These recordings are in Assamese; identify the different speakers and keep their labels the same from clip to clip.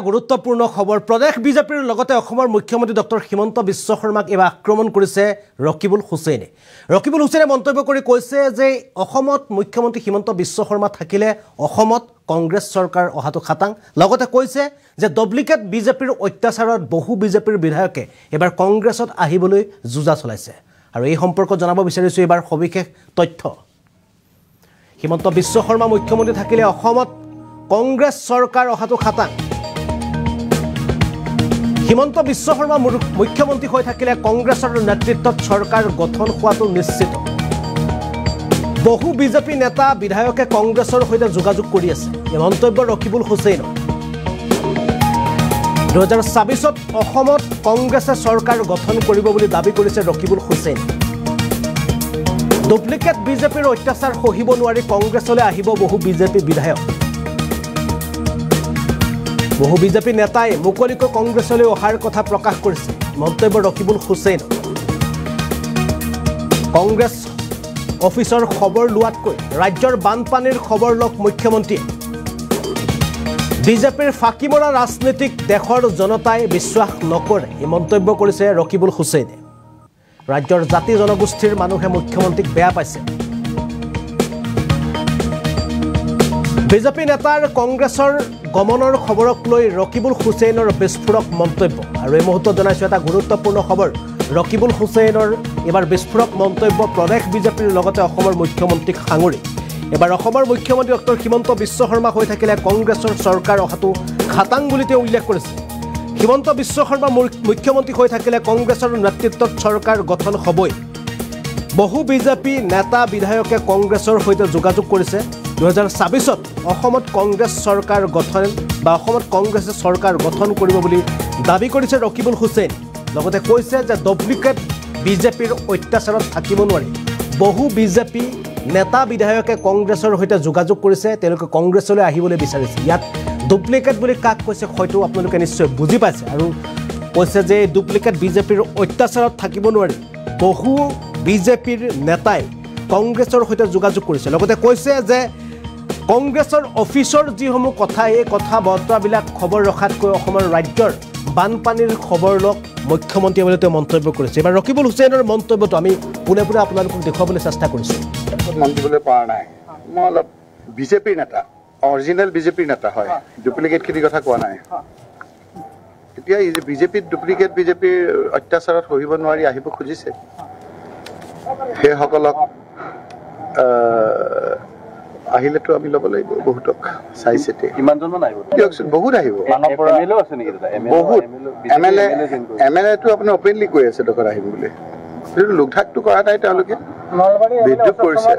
Speaker 1: গুৰুত্বপূৰ্ণ খবৰ প্ৰদেশ বিজেপিৰ লগতে অসমৰ মুখ্যমন্ত্ৰী ডক্টৰ হিমন্ত বিশ্ব শৰ্মাক এবাৰ আক্ৰমণ কৰিছে ৰকিবুল হুছেইনে। ৰকিবুল হুছেইনে মন্তব্য কৰি কৈছে যে অসমত মুখ্যমন্ত্ৰী হিমন্ত বিশ্ব শৰ্মা থাকিলে অসমত কংগ্ৰেছ চৰকাৰ অহাটো খাটাং। লগতে কৈছে যে ডুপ্লিকেট বিজেপিৰ অত্যাচাৰত বহু বিজেপিৰ বিধায়কে এবাৰ কংগ্ৰেছত আহিবলৈ যুঁজা চলাইছে। আৰু এই সম্পৰ্কত জনাব বিচাৰিছো এবাৰ সবিশেষ তথ্য। হিমন্ত বিশ্ব শৰ্মা মুখ্যমন্ত্ৰী থাকিলে অসমত কংগ্ৰেছ চৰকাৰ অহাটো খাটাং। হিমন্ত বিশ্ব শৰ্মা মুখ্যমন্ত্ৰী হৈ থাকিলে কংগ্ৰেছৰ নেতৃত্বত চৰকাৰ গঠন হোৱাটো নিশ্চিত। বহু বিজেপি নেতা বিধায়কে কংগ্ৰেছৰ সৈতে যোগাযোগ কৰি আছে। এই মন্তব্য ৰকিবুল হুছেইনৰ। 2024 অসমত কংগ্ৰেছে চৰকাৰ গঠন কৰিব বুলি দাবী কৰিছে ৰকিবুল হুছেইন। ডুপ্লিকেট বিজেপিৰ অত্যাচাৰ সহিব নোৱাৰি কংগ্ৰেছলৈ আহিব বহু বিজেপি বিধায়ক। বহু বিজেপি নেতাই মুকলিকৈ কংগ্ৰেছলৈ অহাৰ কথা প্ৰকাশ কৰিছে। মন্তব্য ৰকিবুল হুছেইন। কংগ্ৰেছ অফিচৰ খবৰ লোৱাতকৈ ৰাজ্যৰ বানপানীৰ খবৰ লওক মুখ্যমন্ত্ৰীয়ে। বিজেপিৰ ফাঁকি মৰা ৰাজনীতিক দেশৰ জনতাই বিশ্বাস নকৰে, এই মন্তব্য কৰিছে ৰকিবুল হুছেইনে। ৰাজ্যৰ জাতি জনগোষ্ঠীৰ মানুহে মুখ্যমন্ত্ৰীক বেয়া পাইছে। বিজেপি নেতাৰ কংগ্ৰেছৰ গমনৰ খবৰক লৈ ৰকিবুল হুছেইনৰ বিস্ফোৰক মন্তব্য। আৰু এই মুহূৰ্তত জনাইছোঁ এটা গুৰুত্বপূৰ্ণ খবৰ। ৰকিবুল হুছেইনৰ এবাৰ বিস্ফোৰক মন্তব্য প্ৰদেশ বিজেপিৰ লগতে অসমৰ মুখ্যমন্ত্ৰীক সাঙুৰি। এবাৰ অসমৰ মুখ্যমন্ত্ৰী ডক্টৰ হিমন্ত বিশ্ব শৰ্মা হৈ থাকিলে কংগ্ৰেছৰ চৰকাৰ অহাটো খাটাং বুলি তেওঁ উল্লেখ কৰিছে। হিমন্ত বিশ্ব শৰ্মা মুখ্যমন্ত্ৰী হৈ থাকিলে কংগ্ৰেছৰ নেতৃত্বত চৰকাৰ গঠন হ'বই। বহু বিজেপি নেতা বিধায়কে কংগ্ৰেছৰ সৈতে যোগাযোগ কৰিছে। 2024 অসমত কংগ্ৰেছ চৰকাৰ গঠন বা অসমত কংগ্ৰেছে চৰকাৰ গঠন কৰিব বুলি দাবী কৰিছে ৰকিবুল হুছেইন। লগতে কৈছে যে ডুপ্লিকেট বিজেপিৰ অত্যাচাৰত থাকিব নোৱাৰি। বহু বিজেপি নেতা বিধায়কে কংগ্ৰেছৰ সৈতে যোগাযোগ কৰিছে, তেওঁলোকে কংগ্ৰেছলৈ আহিবলৈ বিচাৰিছে। ইয়াত ডুপ্লিকেট বুলি কাক কৈছে হয়তো আপোনালোকে নিশ্চয় বুজি পাইছে। আৰু কৈছে যে ডুপ্লিকেট বিজেপিৰ অত্যাচাৰত থাকিব নোৱাৰি। বহু বিজেপিৰ নেতাই কংগ্ৰেছৰ সৈতে যোগাযোগ কৰিছে। লগতে কৈছে যে কংগ্ৰেছৰ অফিচৰ যিসমূহ কথা, এই কথা বতৰাবিলাক খবৰ ৰখাতকৈ অসমৰ ৰাজ্যৰ বানপানীৰ খবৰ লওক মুখ্যমন্ত্ৰীয়ে বুলি তেওঁ মন্তব্য কৰিছে। এবাৰ ৰকিবুল হুছেইনৰ মন্তব্যটো আমি পোনে পোনে আপোনালোকক দেখুৱাবলৈ চেষ্টা কৰিছোঁ।
Speaker 2: মন দিবলৈ পৰা নাই। মই অলপ বিজেপিৰ নেতা, অৰিজিনেল বিজেপিৰ নেতা হয়, ডুপ্লিকেটখিনিৰ কথা কোৱা নাই। এতিয়া এই যে বিজেপিত ডুপ্লিকেট বিজেপিৰ অত্যাচাৰত সহিব নোৱাৰি আহিব খুজিছে, সেইসকলক আহিলেতো আমি ল'ব লাগিব। বহুতক চাই চিতি দিয়কচোন, বহুত আহিব। বহুত MLA-টো আপোনাৰ অপেনলি কৈ আছে দোকান আহিম বুলি। সেইটো লোকধাকটো কৰা নাই, তেওঁলোকে বিদ্ৰোহ কৰিছে।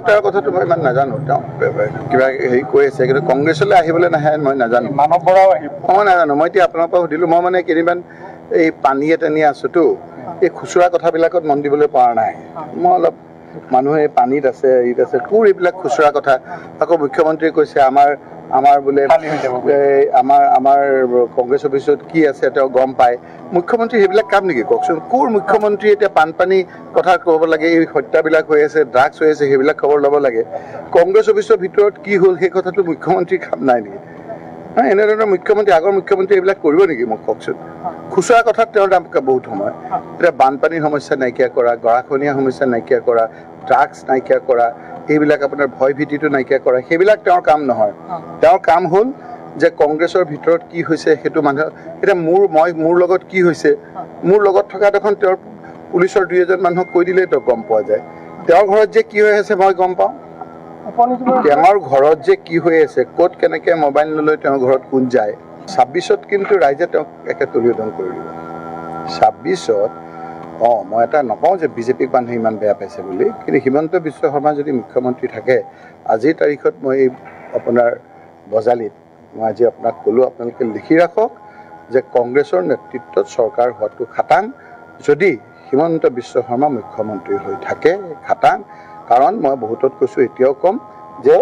Speaker 2: তেওঁৰ কথাটো মই ইমান নাজানো, তেওঁ কিবা হেৰি কৈ আছে, কিন্তু কংগ্ৰেছলৈ আহিবলৈ নাহে মই নাজানো। মই নাজানো। মই এতিয়া আপোনাৰ পৰা সুধিলো, মই মানে কেইদিনমান এই পানীয়ে টানিয়ে আছোতো, এই খুচুৰা কথাবিলাকত মন দিবলৈ পৰা নাই। মই অলপ মানুহে পানীত আছে, হেৰিত আছে, কোৰ এইবিলাক খুচুৰা কথা। আকৌ মুখ্যমন্ত্ৰীয়ে কৈছে আমাৰ বোলে আমাৰ কংগ্ৰেছ অফিচত কি আছে তেওঁ গম পায়। মুখ্যমন্ত্ৰী সেইবিলাক কাম নেকি কওকচোন? কোৰ মুখ্যমন্ত্ৰী এতিয়া বানপানী কথা ক'ব লাগে, এই হত্যাবিলাক হৈ আছে, ড্ৰাগছ হৈ আছে, সেইবিলাক খবৰ ল'ব লাগে। কংগ্ৰেছ অফিচৰ ভিতৰত কি হ'ল সেই কথাটো মুখ্যমন্ত্ৰীৰ কাম নাই নেকি? এনেধৰণৰ মুখ্যমন্ত্ৰী, আগৰ মুখ্যমন্ত্ৰী এইবিলাক কৰিব নেকি মোক কওকচোন? খুচুৰা কথাত তেওঁৰ দাম বহুত সময়। এতিয়া বানপানীৰ সমস্যা নাইকিয়া কৰা, গৰাখহনীয়া সমস্যা নাইকিয়া কৰা, ড্ৰাগছ নাইকিয়া কৰা, এইবিলাক আপোনাৰ ভয় ভীতিটো নাইকিয়া কৰা, সেইবিলাক তেওঁৰ কাম নহয়। তেওঁৰ কাম হ'ল যে কংগ্ৰেছৰ ভিতৰত কি হৈছে সেইটো মানুহ, এতিয়া মোৰ লগত কি হৈছে, মোৰ লগত থকা দেখোন তেওঁৰ পুলিচৰ 2-এজন মানুহক কৈ দিলেই তো গম পোৱা যায়। তেওঁৰ ঘৰত যে কি হৈ আছে মই গম পাওঁ। তেওঁৰ ঘৰত যে কি হৈ আছে, ক'ত কেনেকৈ মোবাইল নলৈ তেওঁৰ ঘৰত কোন যায়। 26ত কিন্তু ৰাইজে তেওঁক একে তলিয়দন কৰি দিব। 26ত মই এটা নকওঁ যে বিজেপিক মানুহে ইমান বেয়া পাইছে বুলি, কিন্তু হিমন্ত বিশ্ব শৰ্মা যদি মুখ্যমন্ত্ৰী থাকে, আজিৰ তাৰিখত মই আপোনাৰ বজালীত মই আজি আপোনাক ক'লোঁ, আপোনালোকে লিখি ৰাখক যে কংগ্ৰেছৰ নেতৃত্বত চৰকাৰ হোৱাটো খাটাং যদি হিমন্ত বিশ্ব শৰ্মা মুখ্যমন্ত্ৰী হৈ থাকে। খাটাং কাৰণ মই বহুতত কৈছোঁ, এতিয়াও ক'ম যে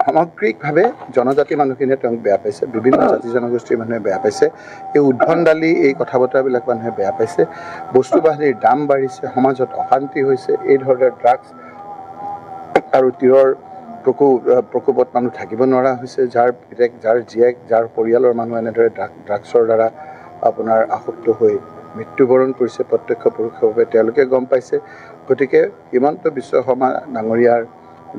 Speaker 2: সামগ্ৰিকভাৱে জনজাতি মানুহখিনিয়ে তেওঁক বেয়া পাইছে, বিভিন্ন জাতি জনগোষ্ঠীৰ মানুহে বেয়া পাইছে। এই উদ্ভণ্ডালি এই কথা বতৰাবিলাক মানুহে বেয়া পাইছে। বস্তু বাহানিৰ দাম বাঢ়িছে, সমাজত অশান্তি হৈছে, এই ধৰণৰ ড্ৰাগছ আৰু তীৰৰ প্ৰকোপত মানুহ থাকিব নোৱাৰা হৈছে, যাৰ পিতেক, যাৰ জীয়েক, যাৰ পৰিয়ালৰ মানুহ এনেদৰে ড্ৰাগছৰ দ্বাৰা আপোনাৰ আসক্ত হৈ মৃত্যুবৰণ কৰিছে প্ৰত্যক্ষ পৰোক্ষভাৱে তেওঁলোকে গম পাইছে। গতিকে হিমন্ত বিশ্ব শৰ্মা ডাঙৰীয়াৰ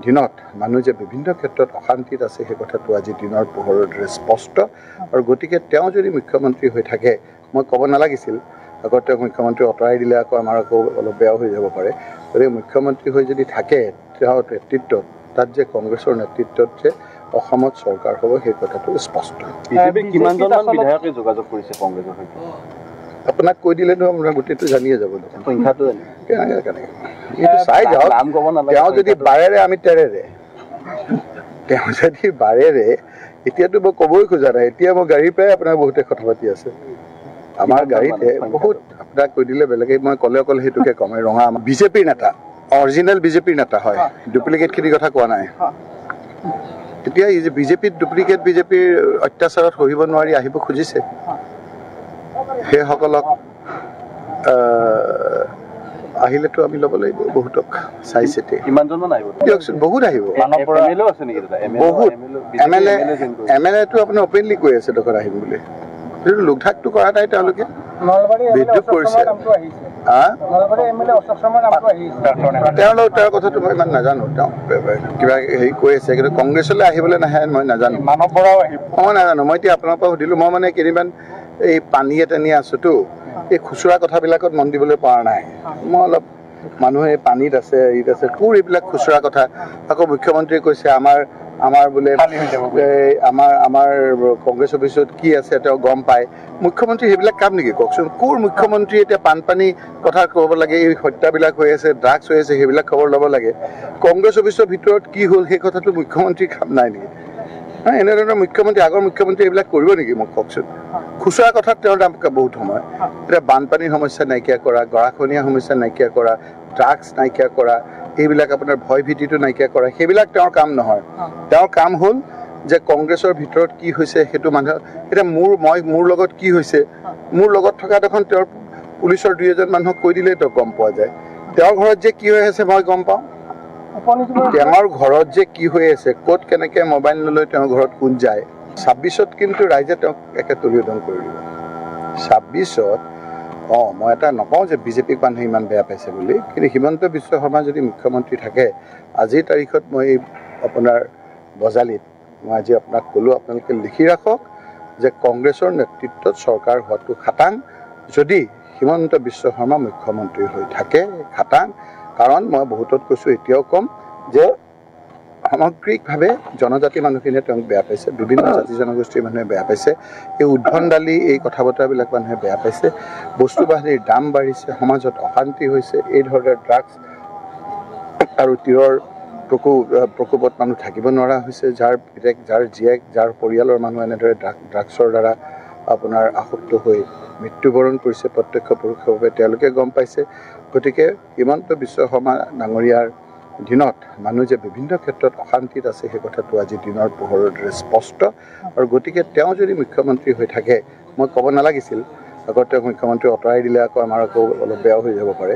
Speaker 2: দিনত মানুহ যে বিভিন্ন ক্ষেত্ৰত অশান্তিত আছে সেই কথাটো আজি দিনৰ পোহৰৰ দৰে স্পষ্ট। আৰু গতিকে তেওঁ যদি মুখ্যমন্ত্ৰী হৈ থাকে, মই ক'ব নালাগিছিল, আগত তেওঁক মুখ্যমন্ত্ৰী আঁতৰাই দিলে আমাৰ অলপ বেয়াও হৈ যাব পাৰে। গতিকে মুখ্যমন্ত্ৰী হৈ যদি থাকে তেওঁৰ নেতৃত্বত, তাত যে কংগ্ৰেছৰ নেতৃত্বত যে অসমত চৰকাৰ হ'ব সেই কথাটো স্পষ্ট।
Speaker 3: কিমানজনমান বিধায়কে যোগাযোগ কৰিছে কংগ্ৰেছৰ সৈতে?
Speaker 2: আপোনাক কৈ দিলেতো আপোনাৰ গোটেইটো জানিয়ে যাব।
Speaker 3: সংখ্যাটো
Speaker 2: কেনেকৈ এইটো চাই যাওক। তেওঁ যদি বাৰেৰে আমি তেৰেৰে, তেওঁ যদি বাৰেৰে, এতিয়াতো মই ক'বই খোজা নাই, এতিয়া মই গাড়ীৰ পৰাই আপোনাৰ বহুতে কথা পাতি আছে। আমাৰ গাড়ীতে বহুত, আপোনাক কৈ দিলে বেলেগে, মই ক'লে সেইটোকে ক'ম। ৰঙা বিজেপিৰ নেতা, অৰিজিনেল বিজেপিৰ নেতা হয়, ডুপ্লিকেটখিনিৰ কথা কোৱা নাই। এতিয়া এই যে বিজেপিত ডুপ্লিকেট, বিজেপিৰ অত্যাচাৰত সহিব নোৱাৰি আহিব খুজিছে, সেইসকলক আহিলেতো আমি ল'ব লাগিব বহুতক চাই চিতি।
Speaker 3: কিমানজনমান আহিব?
Speaker 2: দিয়কচোন, বহুত আহিব, বহুত। MLA টো আপোনাৰ অপেনলি কৈ আছে দোকান আহিম বুলি, কিন্তু লোকধাকটো কৰা নাই তেওঁলোকে, বিদ্ৰোহ কৰিছে। তেওঁৰ কথাটো মই ইমান নাজানো, তেওঁ কিবা হেৰি কৈ আছে, কিন্তু কংগ্ৰেছলৈ আহিবলৈ নাহে মই নাজানো, মই নাজানো। মই এতিয়া আপোনাৰ পৰা সুধিলোঁ, মই মানে কেইদিনমান এই পানীয়ে টানি আছোতো, এই খুচুৰা কথাবিলাকত মন দিবলৈ পৰা নাই। মই অলপ মানুহে পানীত আছে, হেৰিত আছে, কোৰ এইবিলাক খুচুৰা কথা। আকৌ মুখ্যমন্ত্ৰীয়ে কৈছে আমাৰ বোলে আমাৰ কংগ্ৰেছ অফিচত কি আছে তেওঁ গম পায়। মুখ্যমন্ত্ৰী সেইবিলাক কাম নেকি কওকচোন? কোৰ মুখ্যমন্ত্ৰী এতিয়া বানপানী কথা ক'ব লাগে, এই হত্যাবিলাক হৈ আছে, ড্ৰাগছ হৈ আছে, সেইবিলাক খবৰ ল'ব লাগে। কংগ্ৰেছ অফিচৰ ভিতৰত কি হ'ল সেই কথাটো মুখ্যমন্ত্ৰীৰ কাম নাই নেকি? এনেধৰণৰ মুখ্যমন্ত্ৰী, আগৰ মুখ্যমন্ত্ৰী এইবিলাক কৰিব নেকি মোক কওকচোন? খুচুৰা কথাত তেওঁৰ দাম বহুত সময়। এতিয়া বানপানীৰ সমস্যা নাইকিয়া কৰা, গৰাখহনীয়া সমস্যা নাইকিয়া কৰা, ড্ৰাগছ নাইকিয়া কৰা, এইবিলাক আপোনাৰ ভয় ভীতিটো নাইকিয়া কৰা, সেইবিলাক তেওঁৰ কাম নহয়। তেওঁৰ কাম হ'ল যে কংগ্ৰেছৰ ভিতৰত কি হৈছে সেইটো মানুহ, এতিয়া মোৰ লগত কি হৈছে, মোৰ লগত থকা দেখোন তেওঁৰ পুলিচৰ 2-এজন মানুহক কৈ দিলেই তো গম পোৱা যায়। তেওঁৰ ঘৰত যে কি হৈ আছে মই গম পাওঁ, তেওঁৰ ঘৰত যে কি হৈ আছে, ক'ত কেনেকৈ মোবাইল নলৈ তেওঁৰ ঘৰত কোন যায়। 26ত কিন্তু ৰাইজে তেওঁক একে তলিয়ধন কৰি দিব। 26ত মই এটা নকওঁ যে বিজেপিক মানুহে ইমান বেয়া পাইছে বুলি, কিন্তু হিমন্ত বিশ্ব শৰ্মা যদি মুখ্যমন্ত্ৰী থাকে, আজিৰ তাৰিখত মই আপোনাৰ বজালিত মই আজি আপোনাক ক'লোঁ, আপোনালোকে লিখি ৰাখক যে কংগ্ৰেছৰ নেতৃত্বত চৰকাৰ হোৱাটো খাটাং, যদি হিমন্ত বিশ্ব শৰ্মা মুখ্যমন্ত্ৰী হৈ থাকে খাটাং। কাৰণ মই বহুতত কৈছোঁ, এতিয়াও ক'ম যে সামগ্ৰিকভাৱে জনজাতি মানুহখিনিয়ে তেওঁক বেয়া পাইছে, বিভিন্ন জাতি জনগোষ্ঠীৰ মানুহে বেয়া পাইছে, এই উদ্ভণ্ডালি এই কথা বতৰাবিলাক মানুহে বেয়া পাইছে, বস্তু বাহানিৰ দাম বাঢ়িছে, সমাজত অশান্তি হৈছে, এই ধৰণৰ ড্ৰাগছ আৰু তীৰৰ প্ৰকোপত মানুহ থাকিব নোৱাৰা হৈছে, যাৰ পিতেক, যাৰ জীয়েক, যাৰ পৰিয়ালৰ মানুহ এনেদৰে ড্ৰাগছৰ দ্বাৰা আপোনাৰ আসক্ত হৈ মৃত্যুবৰণ কৰিছে প্ৰত্যক্ষ পৰোক্ষভাৱে তেওঁলোকে গম পাইছে। গতিকে হিমন্ত বিশ্ব শৰ্মা ডাঙৰীয়াৰ দিনত মানুহ যে বিভিন্ন ক্ষেত্ৰত অশান্তিত আছে সেই কথাটো আজি দিনৰ পোহৰৰ দৰে স্পষ্ট। আৰু গতিকে তেওঁ যদি মুখ্যমন্ত্ৰী হৈ থাকে, মই ক'ব নালাগিছিল, আগত তেওঁক মুখ্যমন্ত্ৰী আঁতৰাই দিলে আমাৰ অলপ বেয়াও হৈ যাব পাৰে।